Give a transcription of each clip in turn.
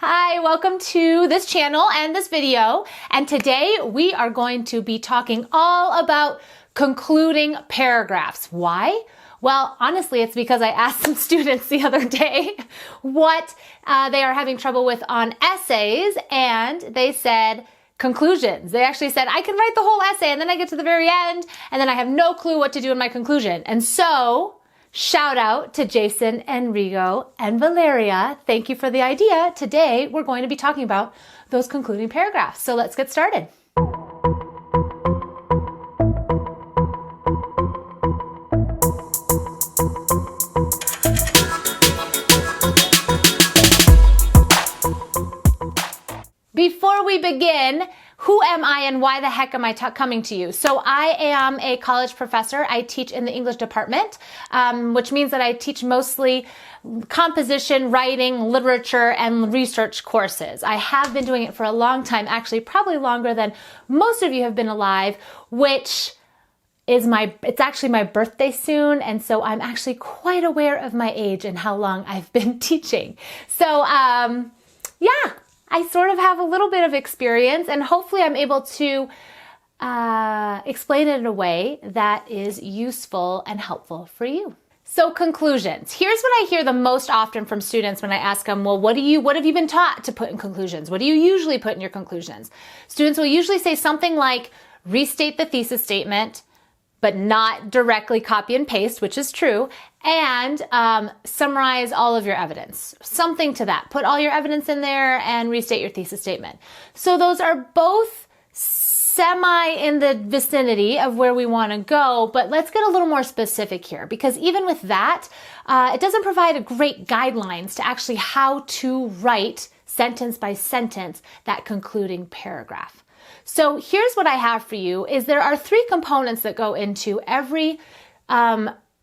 Hi, welcome to this channel and this video. And today we are going to be talking all about concluding paragraphs. Why? Well, honestly, it's because I asked some students the other day what they are having trouble with on essays, and they said conclusions. They actually said, I can write the whole essay and then I get to the very end and then I have no clue what to do in my conclusion. And so, shout out to Jason, Enrico, and Valeria. Thank you for the idea. Today, we're going to be talking about those concluding paragraphs. So let's get started. Before we begin, who am I and why the heck am I coming to you? So I am a college professor. I teach in the English department, which means that I teach mostly composition, writing, literature, and research courses. I have been doing it for a long time, actually probably longer than most of you have been alive, which is it's actually my birthday soon. And so I'm actually quite aware of my age and how long I've been teaching. So, yeah. I sort of have a little bit of experience, and hopefully I'm able to explain it in a way that is useful and helpful for you. So conclusions. Here's what I hear the most often from students when I ask them, well, what have you been taught to put in conclusions? What do you usually put in your conclusions? Students will usually say something like, restate the thesis statement, but not directly copy and paste, which is true, and summarize all of your evidence. Something to that. Put all your evidence in there and restate your thesis statement. So those are both semi in the vicinity of where we want to go, but let's get a little more specific here, because even with that, it doesn't provide a great guidelines to actually how to write sentence by sentence that concluding paragraph. So here's what I have for you is there are three components that go into every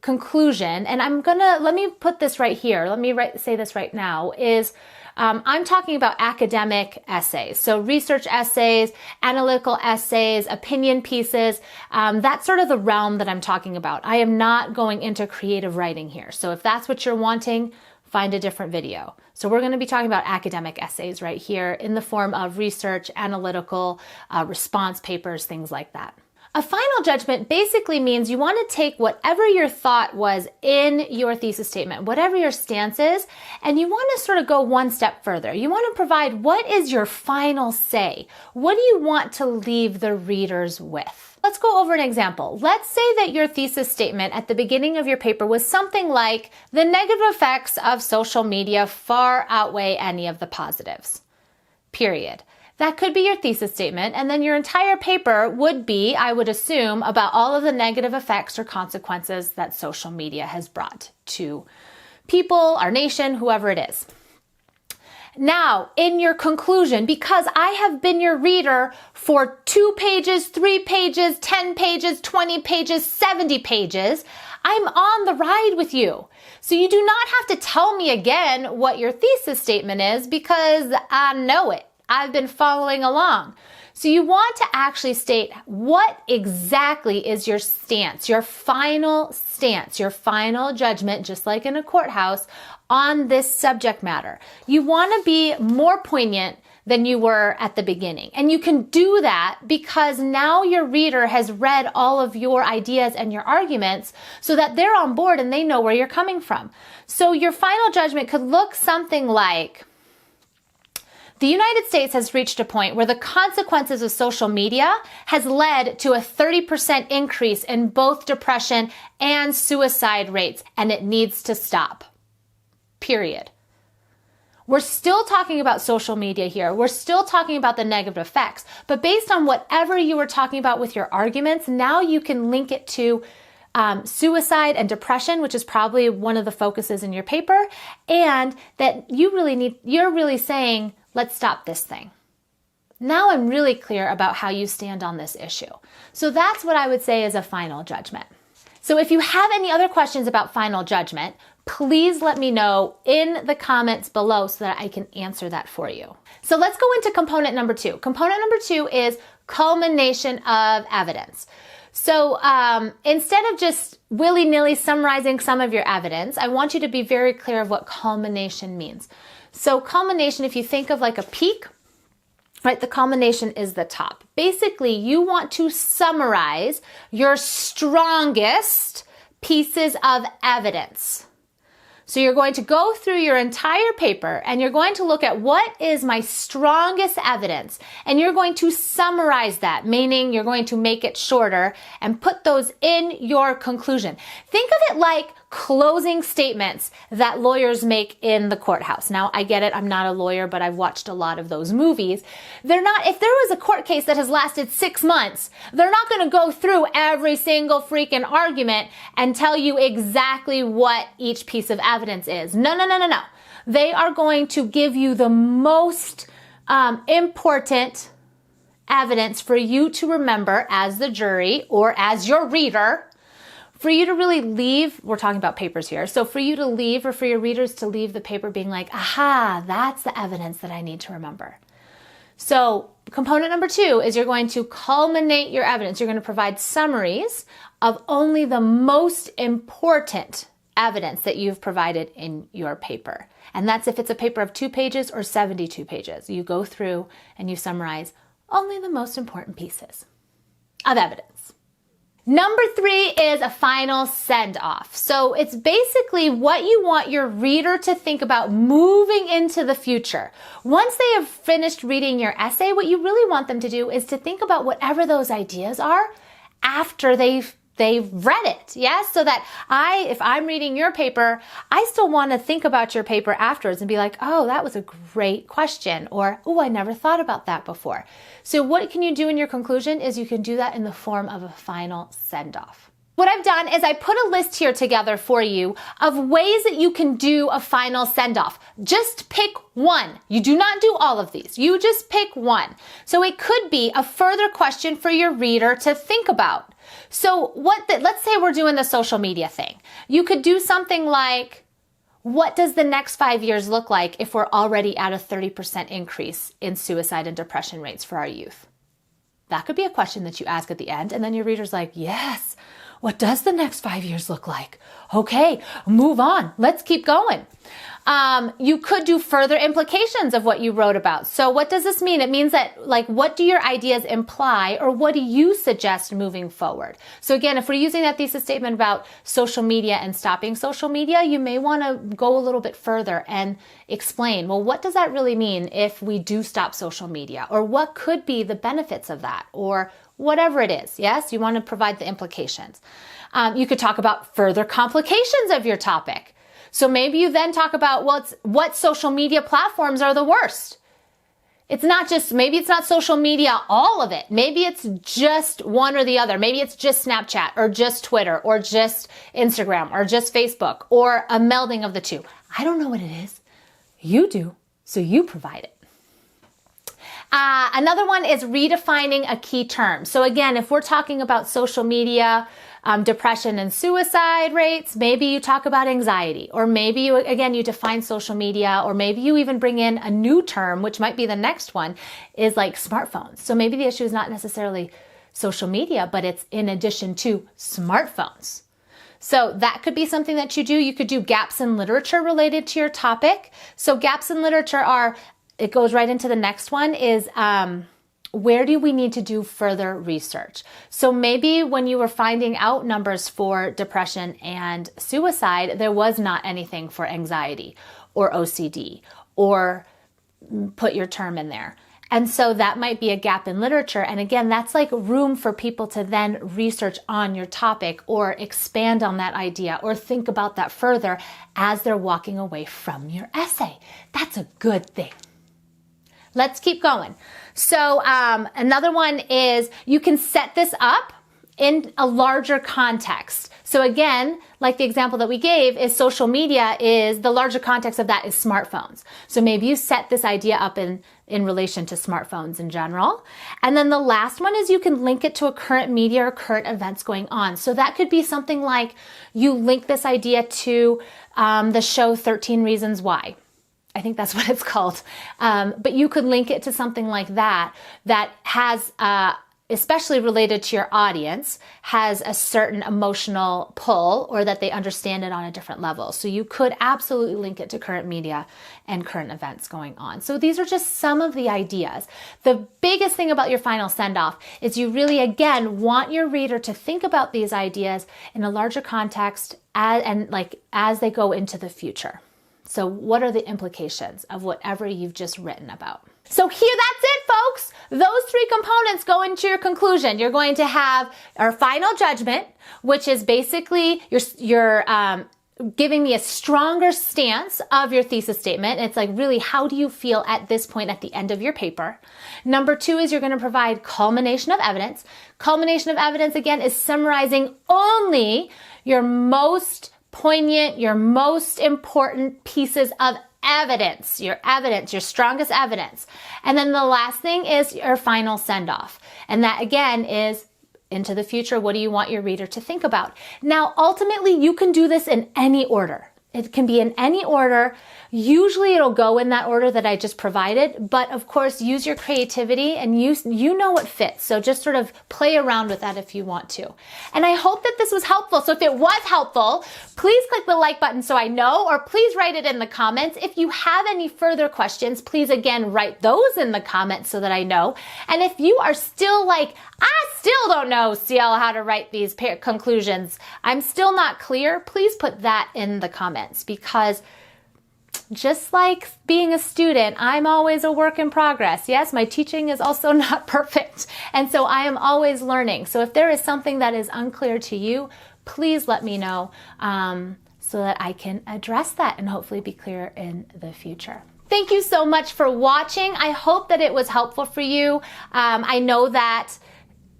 conclusion. And let me put this right here. Let me say this right now is I'm talking about academic essays. So research essays, analytical essays, opinion pieces, that's sort of the realm that I'm talking about. I am not going into creative writing here. So if that's what you're wanting, find a different video. So we're going to be talking about academic essays right here in the form of research, analytical, response papers, things like that. A final judgment basically means you want to take whatever your thought was in your thesis statement, whatever your stance is, and you want to sort of go one step further. You want to provide what is your final say? What do you want to leave the readers with? Let's go over an example. Let's say that your thesis statement at the beginning of your paper was something like, the negative effects of social media far outweigh any of the positives, period. That could be your thesis statement, and then your entire paper would be, I would assume, about all of the negative effects or consequences that social media has brought to people, our nation, whoever it is. Now, in your conclusion, because I have been your reader for 2 pages, 3 pages, 10 pages, 20 pages, 70 pages, I'm on the ride with you. So you do not have to tell me again what your thesis statement is because I know it. I've been following along. So you want to actually state what exactly is your stance, your final judgment, just like in a courthouse, on this subject matter. You want to be more poignant than you were at the beginning. And you can do that because now your reader has read all of your ideas and your arguments so that they're on board and they know where you're coming from. So your final judgment could look something like, the United States has reached a point where the consequences of social media has led to a 30% increase in both depression and suicide rates, and it needs to stop. Period. We're still talking about social media here. We're still talking about the negative effects, but based on whatever you were talking about with your arguments, now you can link it to suicide and depression, which is probably one of the focuses in your paper, and that you're really saying, let's stop this thing. Now I'm really clear about how you stand on this issue. So that's what I would say is a final judgment. So if you have any other questions about final judgment, please let me know in the comments below so that I can answer that for you. So let's go into component number 2. Component number 2 is culmination of evidence. So instead of just willy-nilly summarizing some of your evidence, I want you to be very clear of what culmination means. So culmination, if you think of like a peak, right, the culmination is the top. Basically, you want to summarize your strongest pieces of evidence. So you're going to go through your entire paper and you're going to look at what is my strongest evidence, and you're going to summarize that, meaning you're going to make it shorter and put those in your conclusion. Think of it like closing statements that lawyers make in the courthouse. Now, I get it, I'm not a lawyer, but I've watched a lot of those movies. They're not, if there was a court case that has lasted 6 months, they're not going to go through every single freaking argument and tell you exactly what each piece of evidence is. No. They are going to give you the most important evidence for you to remember as the jury or as your reader, for you to really leave, we're talking about papers here, so for you to leave, or for your readers to leave the paper being like, aha, that's the evidence that I need to remember. So component number 2 is you're going to culminate your evidence. You're going to provide summaries of only the most important evidence that you've provided in your paper. And that's if it's a paper of 2 pages or 72 pages. You go through and you summarize only the most important pieces of evidence. Number 3 is a final send-off. So it's basically what you want your reader to think about moving into the future. Once they have finished reading your essay, what you really want them to do is to think about whatever those ideas are after they've read it, yes? So that if I'm reading your paper, I still want to think about your paper afterwards and be like, oh, that was a great question, or, oh, I never thought about that before. So what can you do in your conclusion is you can do that in the form of a final send-off. What I've done is I put a list here together for you of ways that you can do a final send-off. Just pick one. You do not do all of these. You just pick one. So it could be a further question for your reader to think about. So let's say we're doing the social media thing. You could do something like, what does the next 5 years look like if we're already at a 30% increase in suicide and depression rates for our youth? That could be a question that you ask at the end, and then your reader's like, yes, what does the next 5 years look like? Okay, move on. Let's keep going. You could do further implications of what you wrote about. So what does this mean? It means that, like, what do your ideas imply, or what do you suggest moving forward? So again, if we're using that thesis statement about social media and stopping social media, you may want to go a little bit further and explain, well, what does that really mean if we do stop social media? Or what could be the benefits of that? Or whatever it is, yes? You want to provide the implications. You could talk about further complications of your topic. So maybe you then talk about what social media platforms are the worst. Maybe it's not social media, all of it. Maybe it's just one or the other. Maybe it's just Snapchat or just Twitter or just Instagram or just Facebook or a melding of the two. I don't know what it is. You do, so you provide it. Another one is redefining a key term. So again, if we're talking about social media, depression and suicide rates, maybe you talk about anxiety, or maybe you define social media, or maybe you even bring in a new term, which might be the next one, is like smartphones. So maybe the issue is not necessarily social media, but it's in addition to smartphones. So that could be something that you do. You could do gaps in literature related to your topic. So gaps in literature it goes right into the next one, is where do we need to do further research? So maybe when you were finding out numbers for depression and suicide, there was not anything for anxiety or OCD, or put your term in there. And so that might be a gap in literature. And again, that's like room for people to then research on your topic or expand on that idea or think about that further as they're walking away from your essay. That's a good thing. Let's keep going. So another one is you can set this up in a larger context. So again, like the example that we gave, is social media, is the larger context of that is smartphones. So maybe you set this idea up in relation to smartphones in general. And then the last one is you can link it to a current media or current events going on. So that could be something like you link this idea to the show 13 Reasons Why. I think that's what it's called. But you could link it to something like that has especially related to your audience, has a certain emotional pull or that they understand it on a different level. So you could absolutely link it to current media and current events going on. So these are just some of the ideas. The biggest thing about your final send-off is you really, again, want your reader to think about these ideas in a larger context as they go into the future. So what are the implications of whatever you've just written about? So that's it, folks. Those 3 components go into your conclusion. You're going to have our final judgment, which is basically you're giving me a stronger stance of your thesis statement. It's like, really, how do you feel at this point at the end of your paper? Number 2 is you're going to provide culmination of evidence. Culmination of evidence, again, is summarizing only your most poignant, your most important pieces of evidence, your strongest evidence. And then the last thing is your final send-off. And that, again, is into the future. What do you want your reader to think about? Now, ultimately, you can do this in any order. It can be in any order. Usually it'll go in that order that I just provided, but of course use your creativity and you know what fits. So just sort of play around with that if you want to. And I hope that this was helpful. So if it was helpful, please click the like button so I know, or please write it in the comments. If you have any further questions, please again write those in the comments so that I know. And if you are still like, I still don't know, CL, how to write these conclusions, I'm still not clear, please put that in the comments, because just like being a student, I'm always a work in progress. Yes, my teaching is also not perfect. And so I am always learning. So if there is something that is unclear to you, please let me know so that I can address that and hopefully be clear in the future. Thank you so much for watching. I hope that it was helpful for you. I know that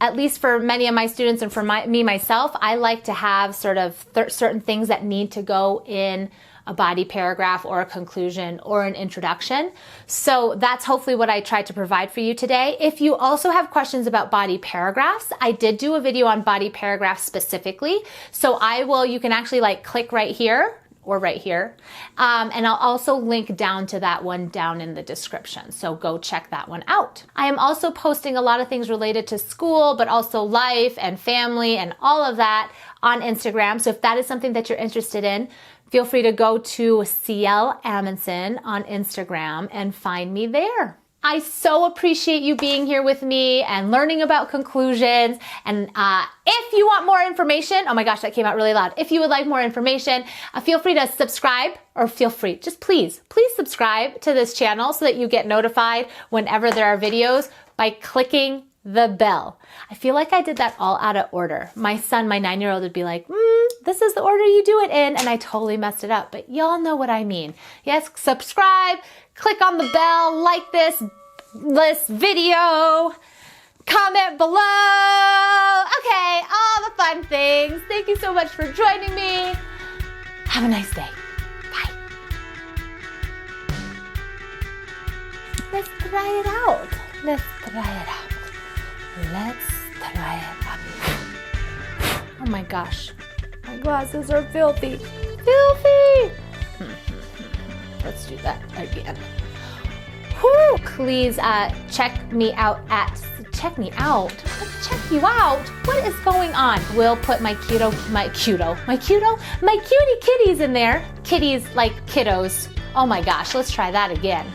at least for many of my students and for me myself, I like to have sort of certain things that need to go in a body paragraph or a conclusion or an introduction. So that's hopefully what I tried to provide for you today. If you also have questions about body paragraphs, I did do a video on body paragraphs specifically. So you can actually click right here or right here. And I'll also link down to that one down in the description. So go check that one out. I am also posting a lot of things related to school, but also life and family and all of that on Instagram. So if that is something that you're interested in, feel free to go to CL Amundsen on Instagram and find me there. I so appreciate you being here with me and learning about conclusions. And if you want more information, oh my gosh, that came out really loud. If you would like more information, feel free to subscribe, or please subscribe to this channel so that you get notified whenever there are videos by clicking the bell. I feel like I did that all out of order. My son, my 9-year-old, would be like, this is the order you do it in, and I totally messed it up, but y'all know what I mean. Yes, subscribe, click on the bell, like this video, comment below. Okay, all the fun things. Thank you so much for joining me. Have a nice day. Bye. Let's try it out. Let's try it out. Oh my gosh, my glasses are filthy. Filthy! Let's do that again. Whew. Please check me out. Check you out? What is going on? We'll put my cutie kitties in there. Kitties like kiddos. Oh my gosh, let's try that again.